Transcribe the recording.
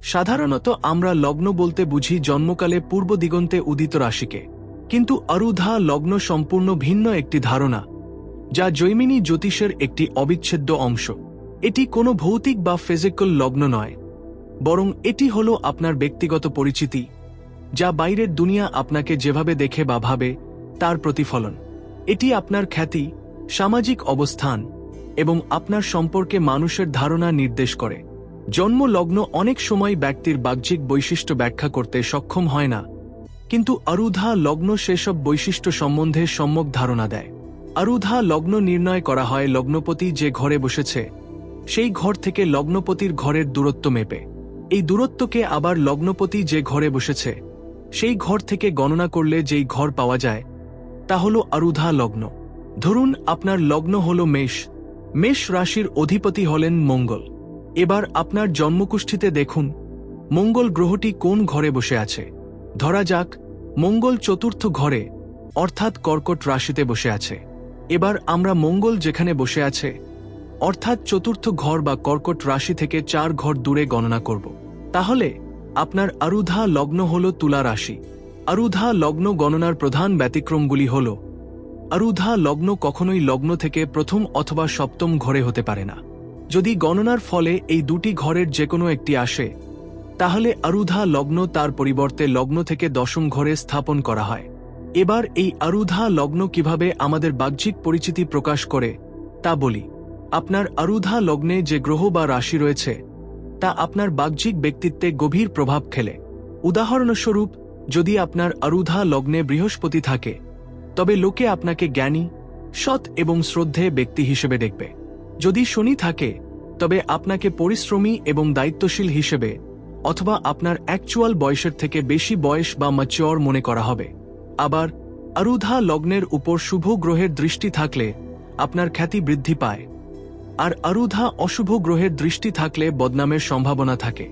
সাধারণত আমরা লগ্ন বলতে বুঝি জন্মকালে পূর্ব দিগন্তে উদিত রাশিকে, কিন্তু আরুধা লগ্ন সম্পূর্ণ ভিন্ন একটি ধারণা, যা জৈমিনী জ্যোতিষের একটি অবিচ্ছেদ্য অংশ। এটি কোনো ভৌতিক বা ফিজিক্যাল লগ্ন নয়, বরং এটি হল আপনার ব্যক্তিগত পরিচিতি, যা বাইরের দুনিয়া আপনাকে যেভাবে দেখে বা ভাবে তার প্রতিফলন। এটি আপনার খ্যাতি, সামাজিক অবস্থান এবং আপনার সম্পর্কে মানুষের ধারণা নির্দেশ করে। জন্ম লগ্ন অনেক সময় ব্যক্তির বাহ্যিক বৈশিষ্ট্য ব্যাখ্যা করতে সক্ষম হয় না, কিন্তু আরুধা লগ্ন সেসব বৈশিষ্ট্য সম্বন্ধে সম্যক ধারণা দেয়। আরুধা লগ্ন নির্ণয় করা হয় লগ্নপতি যে ঘরে বসেছে সেই ঘর থেকে লগ্নপতির ঘরের দূরত্ব মেপে। এই দূরত্বকে আবার লগ্নপতি যে ঘরে বসেছে সেই ঘর থেকে গণনা করলে যেই ঘর পাওয়া যায় তা হল আরুধা লগ্ন। ধরুন আপনার লগ্ন হল মেষ। মেষ রাশির অধিপতি হলেন মঙ্গল। এবার আপনার জন্মকুষ্ঠিতে দেখুন মঙ্গল গ্রহটি কোন ঘরে বসে আছে। ধরা যাক মঙ্গল চতুর্থ ঘরে, অর্থাৎ কর্কট রাশিতে বসে আছে। এবার আমরা মঙ্গল যেখানে বসে আছে অর্থাৎ চতুর্থ ঘর বা কর্কট রাশি থেকে 4 ঘর দূরে গণনা করব। তাহলে আপনার আরুধা লগ্ন হল তুলা রাশি। আরুধা লগ্ন গণনার প্রধান ব্যতিক্রমগুলি হল, আরুধা লগ্ন কখনোই লগ্ন থেকে প্রথম অথবা সপ্তম ঘরে হতে পারে না। যদি গণনার ফলে এই দুটি ঘরের যে কোনো একটি আসে, তাহলে আরুধা লগ্ন তার পরিবর্তে লগ্ন থেকে দশম ঘরে স্থাপন করা হয়। এবার এই আরুধা লগ্ন কিভাবে আমাদের বাহ্যিক পরিচিতি প্রকাশ করে তা বলি। আপনার আরুধা লগ্নে যে গ্রহ বা রাশি রয়েছে তা আপনার বাহ্যিক ব্যক্তিত্বে গভীর প্রভাব ফেলে। উদাহরণস্বরূপ, যদি আপনার আরুধা লগ্নে বৃহস্পতি থাকে তবে লোকে আপনাকে জ্ঞানী, সৎ এবং শ্রদ্ধেয় ব্যক্তি হিসেবে দেখবে। যদি শনি থাকে তবে আপনাকে পরিশ্রমী এবং দায়িত্বশীল হিসেবে, অথবা আপনার অ্যাকচুয়াল বয়সের থেকে বেশি বয়স বা ম্যাচিওর মনে করা হবে। আবার আরুধা লগ্নের উপর শুভ গ্রহের দৃষ্টি থাকলে আপনার খ্যাতি বৃদ্ধি পায়, আর আরুধা অশুভ গ্রহের দৃষ্টি থাকলে বদনামের সম্ভাবনা থাকে।